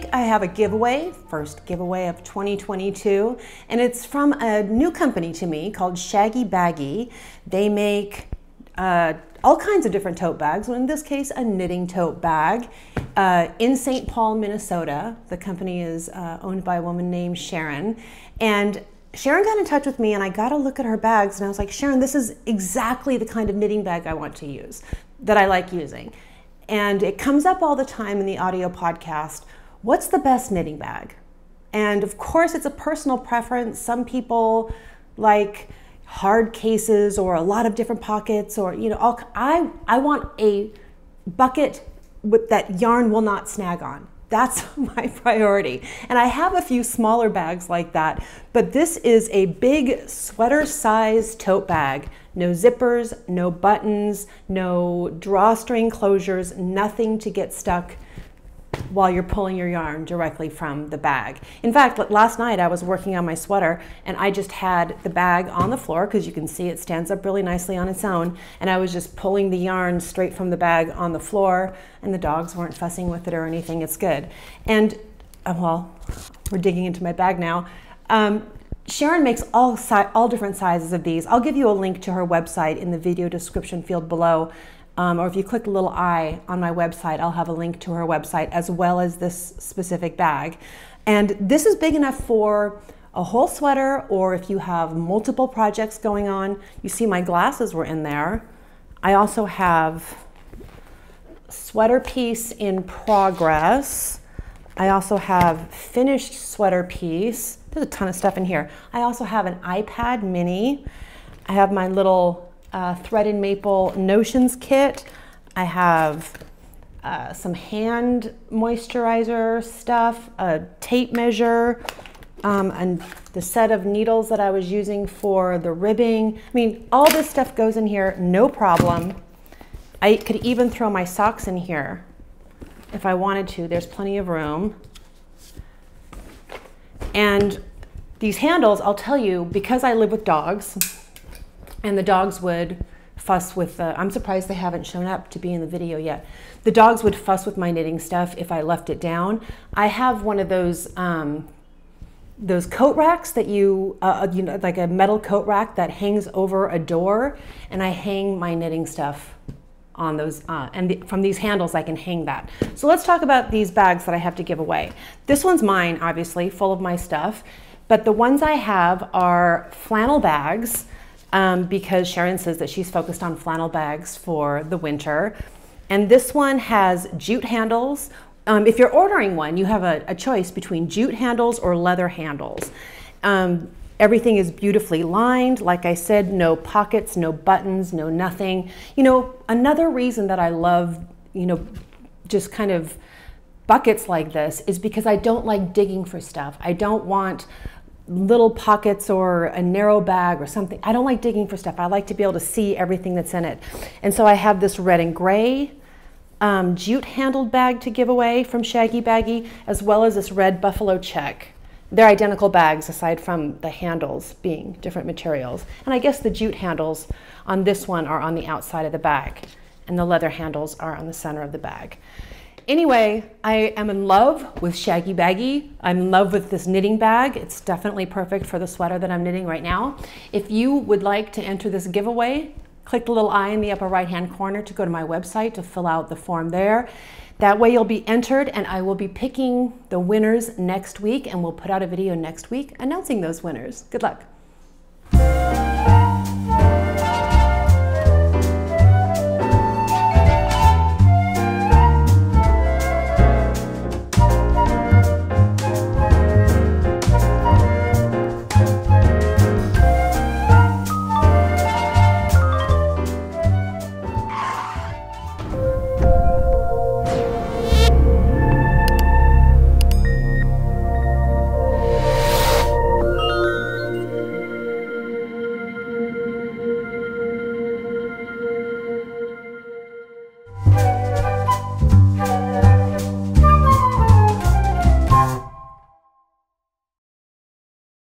week I have a giveaway, first giveaway of 2022, and it's from a new company to me called Shaggy Baggy. They make all kinds of different tote bags, in this case a knitting tote bag in St. Paul, Minnesota. The company is owned by a woman named Sharon, and Sharon got in touch with me and I got a look at her bags and I was like, Sharon, this is exactly the kind of knitting bag I want to use, that I like using. And it comes up all the time in the audio podcast, what's the best knitting bag? And of course it's a personal preference. Some people like hard cases or a lot of different pockets, or I want a bucket with that yarn will not snag on. That's my priority. And I have a few smaller bags like that, but this is a big sweater size tote bag. No zippers, no buttons, no drawstring closures, nothing to get stuck while you're pulling your yarn directly from the bag. In fact, last night I was working on my sweater and I just had the bag on the floor, because you can see it stands up really nicely on its own, and I was just pulling the yarn straight from the bag on the floor, and the dogs weren't fussing with it or anything. It's good. And well, we're digging into my bag now. Sharon makes all different sizes of these. I'll give you a link to her website in the video description field below. Or if you click the little I on my website, I'll have a link to her website as well as this specific bag. And this is big enough for a whole sweater, or if you have multiple projects going on. You see my glasses were in there. I also have sweater piece in progress. I also have finished sweater piece. There's a ton of stuff in here. I also have an iPad mini. I have my little Thread and Maple Notions kit. I have some hand moisturizer stuff, a tape measure, and the set of needles that I was using for the ribbing. I mean, all this stuff goes in here, no problem. I could even throw my socks in here if I wanted to. There's plenty of room. And these handles, I'll tell you, because I live with dogs, and the dogs would fuss with I'm surprised they haven't shown up to be in the video yet. The dogs would fuss with my knitting stuff if I left it down. I have one of those coat racks that like a metal coat rack that hangs over a door, and I hang my knitting stuff on those, from these handles I can hang that. So let's talk about these bags that I have to give away. This one's mine, obviously, full of my stuff, but the ones I have are flannel bags. Because Sharon says that she's focused on flannel bags for the winter. And this one has jute handles. If you're ordering one, you have a choice between jute handles or leather handles. Everything is beautifully lined. Like I said, no pockets, no buttons, no nothing. You know, another reason that I love, just kind of buckets like this is because I don't like digging for stuff. I don't want little pockets or a narrow bag or something. I don't like digging for stuff. I like to be able to see everything that's in it. And so I have this red and gray jute handled bag to give away from Shaggy Baggy, as well as this red buffalo check. They're identical bags aside from the handles being different materials. And I guess the jute handles on this one are on the outside of the bag, and the leather handles are on the center of the bag. Anyway, I am in love with Shaggy Baggy. I'm in love with this knitting bag. It's definitely perfect for the sweater that I'm knitting right now. If you would like to enter this giveaway, click the little I in the upper right-hand corner to go to my website to fill out the form there. That way you'll be entered, and I will be picking the winners next week, and we'll put out a video next week announcing those winners. Good luck.